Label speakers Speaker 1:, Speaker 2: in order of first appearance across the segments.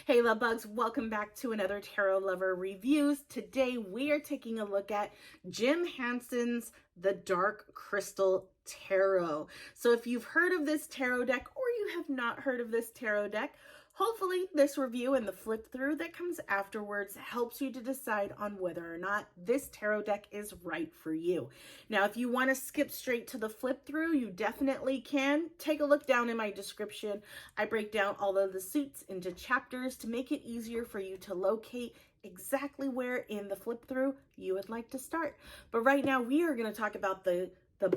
Speaker 1: Hey love bugs, welcome back to another Tarot Lover Reviews. Today we are taking a look at Jim Hanson's The Dark Crystal Tarot. So if you've heard of this tarot deck or you have not heard of this tarot deck, hopefully this review and the flip through that comes afterwards helps you to decide on whether or not this tarot deck is right for you. Now, if you want to skip straight to the flip through, you definitely can. Take a look down in my description. I break down all of the suits into chapters to make it easier for you to locate exactly where in the flip through you would like to start. But right now we are going to talk about the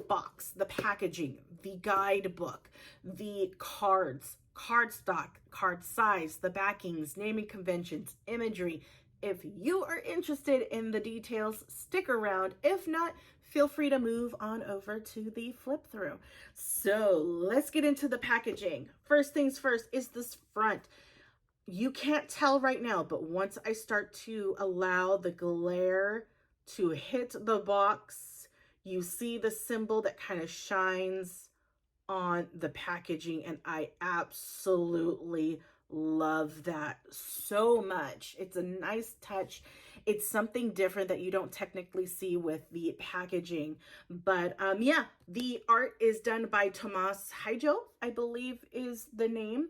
Speaker 1: box, the packaging, the guidebook, the cards, cardstock, card size, the backings, naming conventions, imagery. If you are interested in the details, stick around. If not, feel free to move on over to the flip through. So let's get into the packaging. First things first is this front. You can't tell right now, but once I start to allow the glare to hit the box, you see the symbol that kind of shines on the packaging, and I absolutely love that so much. It's a nice touch. It's something different that you don't technically see with the packaging. But yeah, the art is done by Tomas Hyjo, I believe is the name.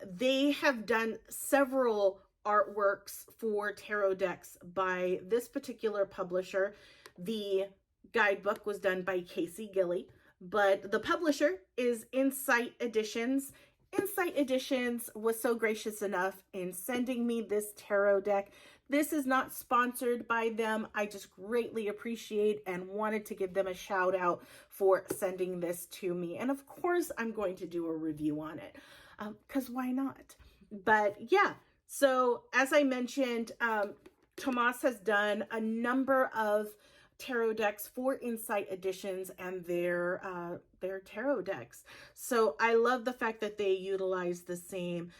Speaker 1: They have done several artworks for tarot decks by this particular publisher. The guidebook was done by Casey Gilly, but the publisher is Insight Editions. Insight Editions was so gracious enough in sending me this tarot deck. This is not sponsored by them. I just greatly appreciate and wanted to give them a shout out for sending this to me. And of course, I'm going to do a review on it because why not? But yeah, so as I mentioned, Tomas has done a number of tarot decks for Insight Editions and their tarot decks. So I love the fact that they utilize the same,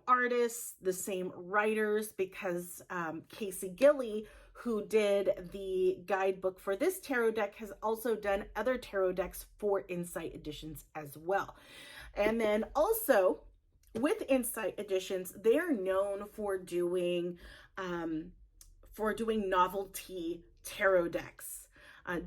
Speaker 1: artists, the same writers, because Casey Gilly, who did the guidebook for this tarot deck, has also done other tarot decks for Insight Editions as well. And then also with Insight Editions, they are known for doing novelty tarot decks.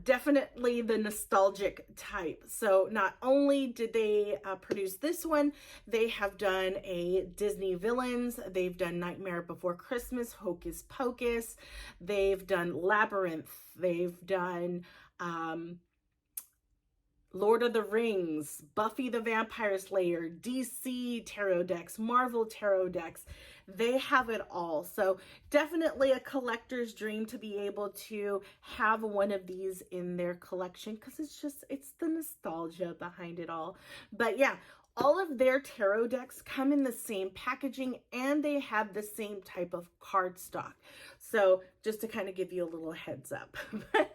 Speaker 1: Definitely the nostalgic type. So not only did they produce this one, they have done a Disney Villains, they've done Nightmare Before Christmas, Hocus Pocus, they've done Labyrinth, they've done Lord of the Rings, Buffy the Vampire Slayer, DC tarot decks, Marvel tarot decks. They have it all. So definitely a collector's dream to be able to have one of these in their collection, because it's the nostalgia behind it all. But yeah, all of their tarot decks come in the same packaging and they have the same type of cardstock. So just to kind of give you a little heads up, but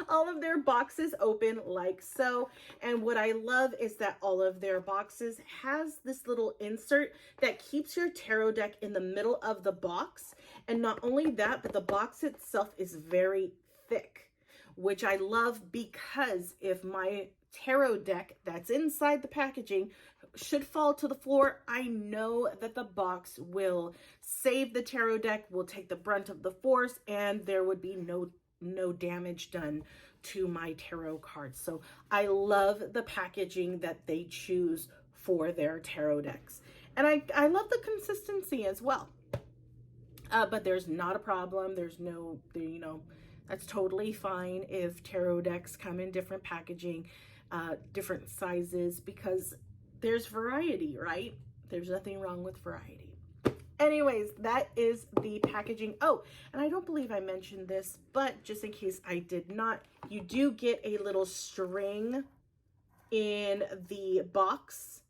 Speaker 1: all of their boxes open like so. And what I love is that all of their boxes has this little insert that keeps your tarot deck in the middle of the box. And not only that, but the box itself is very thick, which I love, because if my tarot deck that's inside the packaging should fall to the floor, I know that the box will save the tarot deck, will take the brunt of the force, and there would be no damage done to my tarot cards. So I love the packaging that they choose for their tarot decks. And I love the consistency as well. But there's not a problem. There's that's totally fine if tarot decks come in different packaging, different sizes, because there's variety, right? There's nothing wrong with variety. Anyways, that is the packaging. Oh, and I don't believe I mentioned this, but just in case I did not, you do get a little string in the box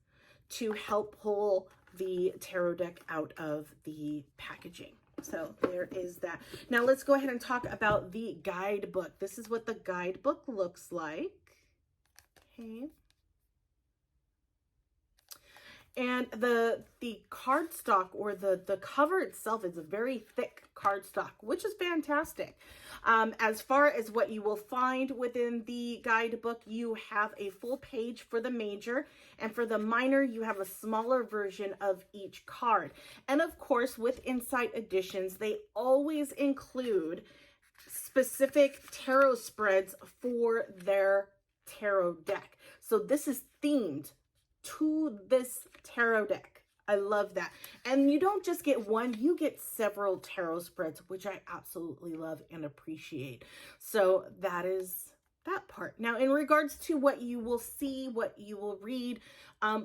Speaker 1: to help pull the tarot deck out of the packaging. So there is that. Now let's go ahead and talk about the guidebook. This is what the guidebook looks like. Okay. And the cardstock, or the cover itself, is a very thick cardstock, which is fantastic. As far as what you will find within the guidebook, you have a full page for the major, and for the minor, you have a smaller version of each card. And of course, with Insight Editions, they always include specific tarot spreads for their tarot deck. So this is themed to this tarot deck. I love that. And you don't just get one, you get several tarot spreads, which I absolutely love and appreciate. So that is that part. Now, in regards to what you will see, what you will read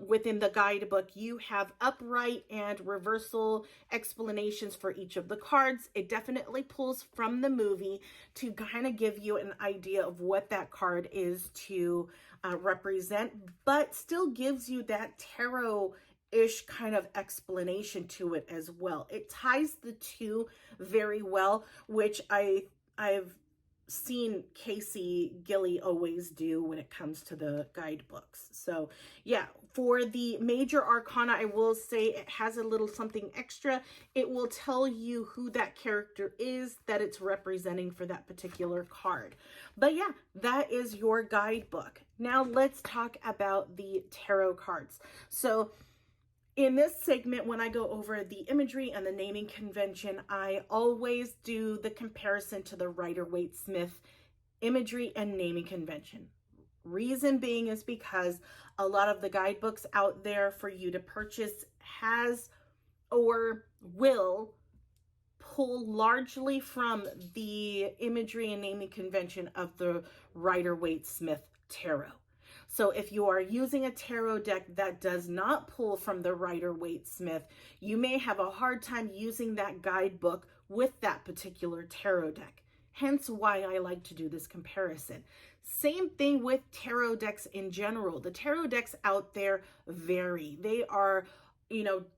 Speaker 1: within the guidebook, you have upright and reversal explanations for each of the cards. It definitely pulls from the movie to kind of give you an idea of what that card is to represent, but still gives you that tarot-ish kind of explanation to it as well. It ties the two very well, which I've seen Casey Gilly always do when it comes to the guidebooks. So yeah, for the major arcana, I will say it has a little something extra. It will tell you who that character is that it's representing for that particular card. But yeah, that is your guidebook. Now let's talk about the tarot cards. So in this segment, when I go over the imagery and the naming convention, I always do the comparison to the Rider-Waite-Smith imagery and naming convention. Reason being is because a lot of the guidebooks out there for you to purchase has or will pull largely from the imagery and naming convention of the Rider-Waite-Smith tarot. So if you are using a tarot deck that does not pull from the Rider-Waite-Smith, you may have a hard time using that guidebook with that particular tarot deck. Hence why I like to do this comparison. Same thing with tarot decks in general. The tarot decks out there vary. They are,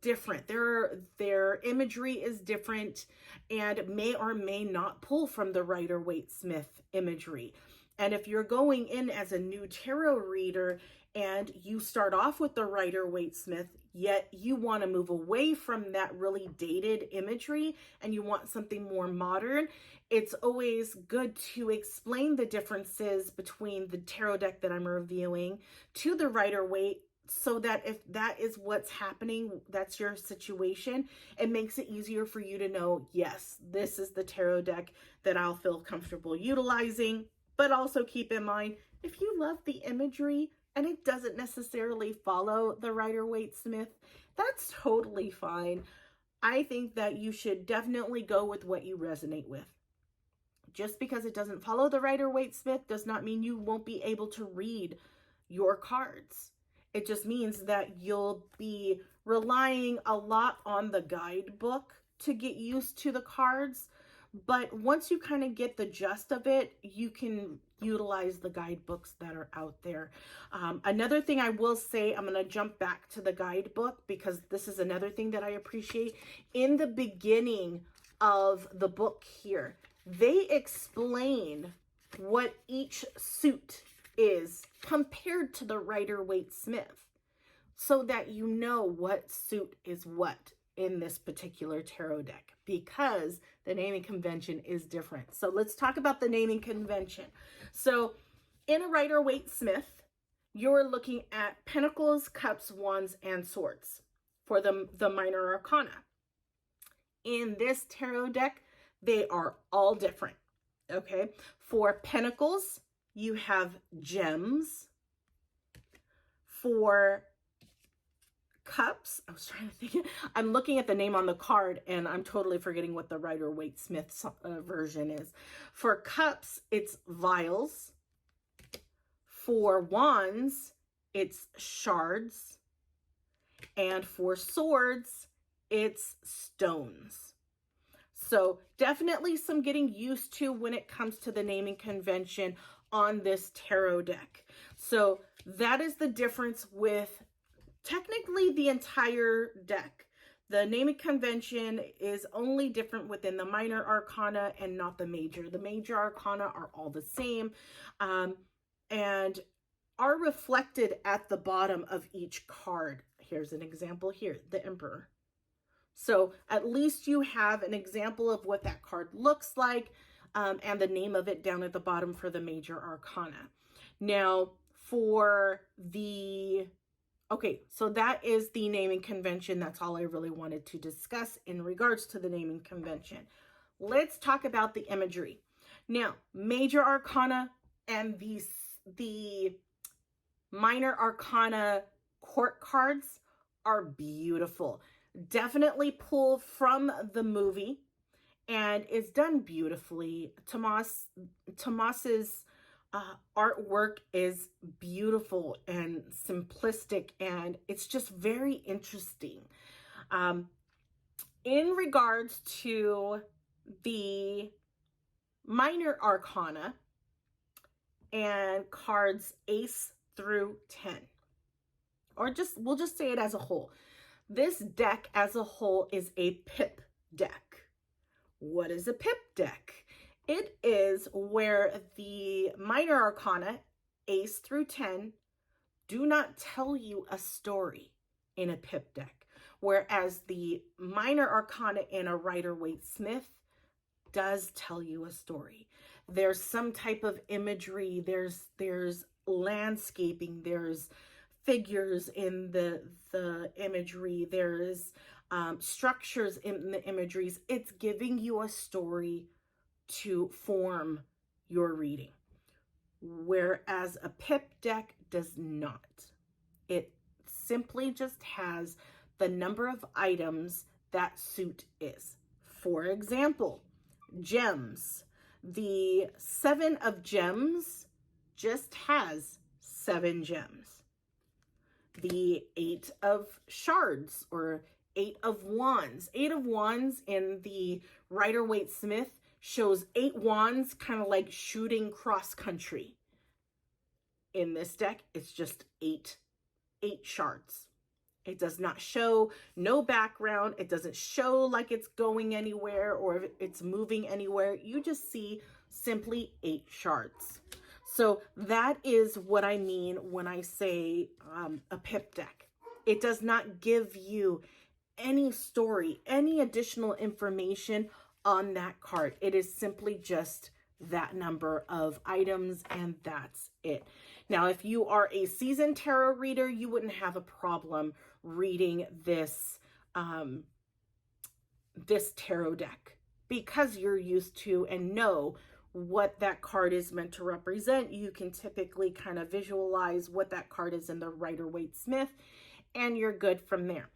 Speaker 1: different. Their imagery is different and may or may not pull from the Rider-Waite-Smith imagery. And if you're going in as a new tarot reader and you start off with the Rider-Waite-Smith, yet you want to move away from that really dated imagery and you want something more modern, it's always good to explain the differences between the tarot deck that I'm reviewing to the Rider-Waite, so that if that is what's happening, that's your situation, it makes it easier for you to know, yes, this is the tarot deck that I'll feel comfortable utilizing. But also keep in mind, if you love the imagery and it doesn't necessarily follow the Rider-Waite-Smith, that's totally fine. I think that you should definitely go with what you resonate with. Just because it doesn't follow the Rider-Waite-Smith does not mean you won't be able to read your cards. It just means that you'll be relying a lot on the guidebook to get used to the cards. But once you kind of get the gist of it, you can utilize the guidebooks that are out there. Another thing I will say, I'm going to jump back to the guidebook because this is another thing that I appreciate. In the beginning of the book here, they explain what each suit is compared to the Rider-Waite-Smith, so that you know what suit is what in this particular tarot deck, because the naming convention is different. So let's talk about the naming convention. So in a Rider-Waite-Smith, you're looking at Pentacles, Cups, Wands, and Swords for the minor arcana. In this tarot deck, they are all different, okay? For Pentacles, you have gems. For Cups, I was trying to think, I'm looking at the name on the card and I'm totally forgetting what the Rider-Waite-Smith version is. For Cups, it's vials. For Wands, it's shards. And for Swords, it's stones. So definitely some getting used to when it comes to the naming convention on this tarot deck. So that is the difference with technically the entire deck. The naming convention is only different within the minor arcana and not the major. The major arcana are all the same and are reflected at the bottom of each card Here's an example here, the Emperor. So at least you have an example of what that card looks like, and the name of it down at the bottom for the major arcana. Now for the, okay, so that is the naming convention. That's all I really wanted to discuss in regards to the naming convention. Let's talk about the imagery. Now, major arcana and the minor arcana court cards are beautiful. Definitely pull from the movie, and it's done beautifully. Tomas's artwork is beautiful and simplistic, and it's just very interesting. In regards to the minor arcana and cards ace through 10, or we'll just say it as a whole. This deck as a whole is a pip deck. What is a pip deck? It is where the minor arcana, ace through 10, do not tell you a story in a pip deck, whereas the minor arcana in a Rider-Waite-Smith does tell you a story. There's some type of imagery, there's landscaping, there's figures in the imagery, there's structures in the imageries. It's giving you a story to form your reading, whereas a pip deck does not. It simply just has the number of items that suit is. For example, gems. The 7 of gems just has 7 gems. The 8 of shards, or 8 of wands. 8 of wands in the Rider-Waite-Smith shows 8 wands kind of like shooting cross country. In this deck, it's just 8 shards. It does not show no background. It doesn't show like it's going anywhere or if it's moving anywhere. You just see simply 8 shards. So that is what I mean when I say a pip deck. It does not give you any story, any additional information on that card. It is simply just that number of items, and that's it. Now, if you are a seasoned tarot reader, you wouldn't have a problem reading this this tarot deck because you're used to and know what that card is meant to represent. You can typically kind of visualize what that card is in the Rider-Waite-Smith, and you're good from there.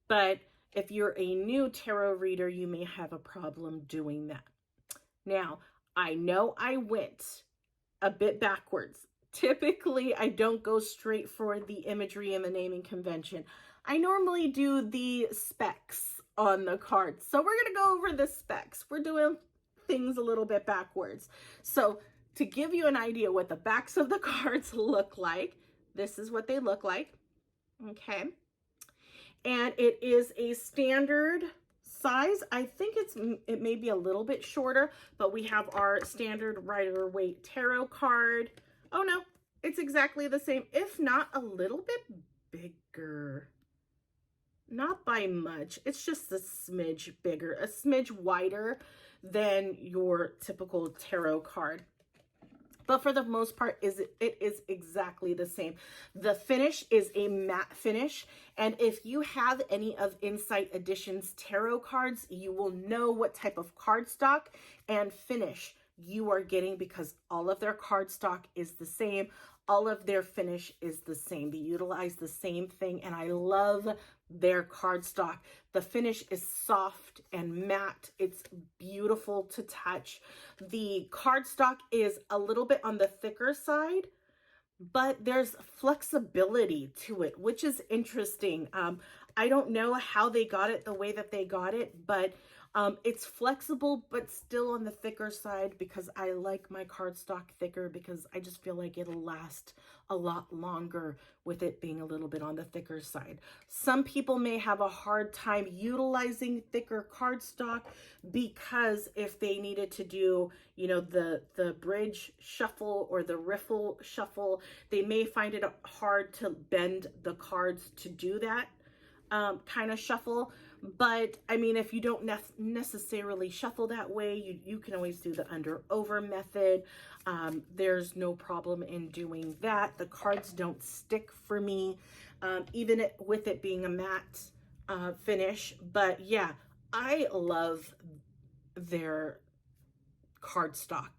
Speaker 1: But if you're a new tarot reader, you may have a problem doing that. Now, I know I went a bit backwards. Typically, I don't go straight for the imagery and the naming convention. I normally do the specs on the cards. So we're going to go over the specs. We're doing things a little bit backwards. So to give you an idea what the backs of the cards look like, this is what they look like. Okay. And it is a standard size. I think it may be a little bit shorter, but we have our standard Rider-Waite tarot card. Oh no, it's exactly the same, if not a little bit bigger. Not by much. It's just a smidge bigger, a smidge wider than your typical tarot card. But for the most part, it is exactly the same. The finish is a matte finish. And if you have any of Insight Edition's tarot cards, you will know what type of cardstock and finish you are getting because all of their cardstock is the same. All of their finish is the same. They utilize the same thing, and I love their cardstock. The finish is soft and matte. It's beautiful to touch. The cardstock is a little bit on the thicker side, but there's flexibility to it, which is interesting. I don't know how they got it the way that they got it, but it's flexible, but still on the thicker side because I like my cardstock thicker because I just feel like it'll last a lot longer with it being a little bit on the thicker side. Some people may have a hard time utilizing thicker cardstock because if they needed to do, you know, the bridge shuffle or the riffle shuffle, they may find it hard to bend the cards to do that. kind of shuffle. But I mean, if you don't necessarily shuffle that way, you can always do the under over method. There's no problem in doing that. The cards don't stick for me, even with it being a matte finish. But yeah, I love their cardstock.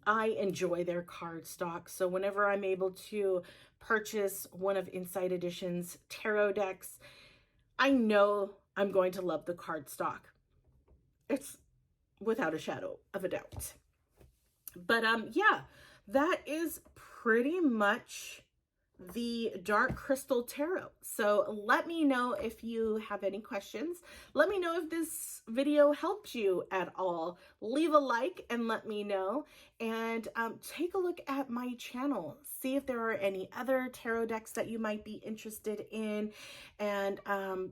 Speaker 1: I enjoy their cardstock. So whenever I'm able to purchase one of Inside Edition's tarot decks, I know I'm going to love the cardstock. It's without a shadow of a doubt. But yeah, that is pretty much the Dark Crystal Tarot. So let me know if you have any questions. Let me know if this video helped you at all. Leave a like and let me know. And take a look at my channel. See if there are any other tarot decks that you might be interested in. And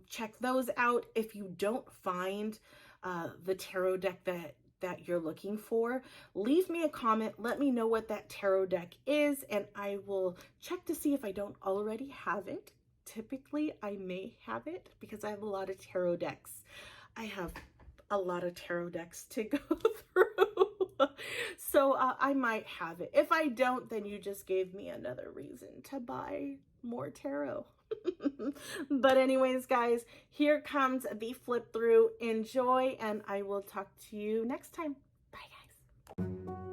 Speaker 1: check those out. If you don't find the tarot deck that you're looking for, leave me a comment. Let me know what that tarot deck is, and I will check to see if I don't already have it. Typically, I may have it because I have a lot of tarot decks. I have a lot of tarot decks to go through. So I might have it. If I don't, then you just gave me another reason to buy more tarot. But anyways, guys, here comes the flip through. Enjoy, and I will talk to you next time. Bye, guys.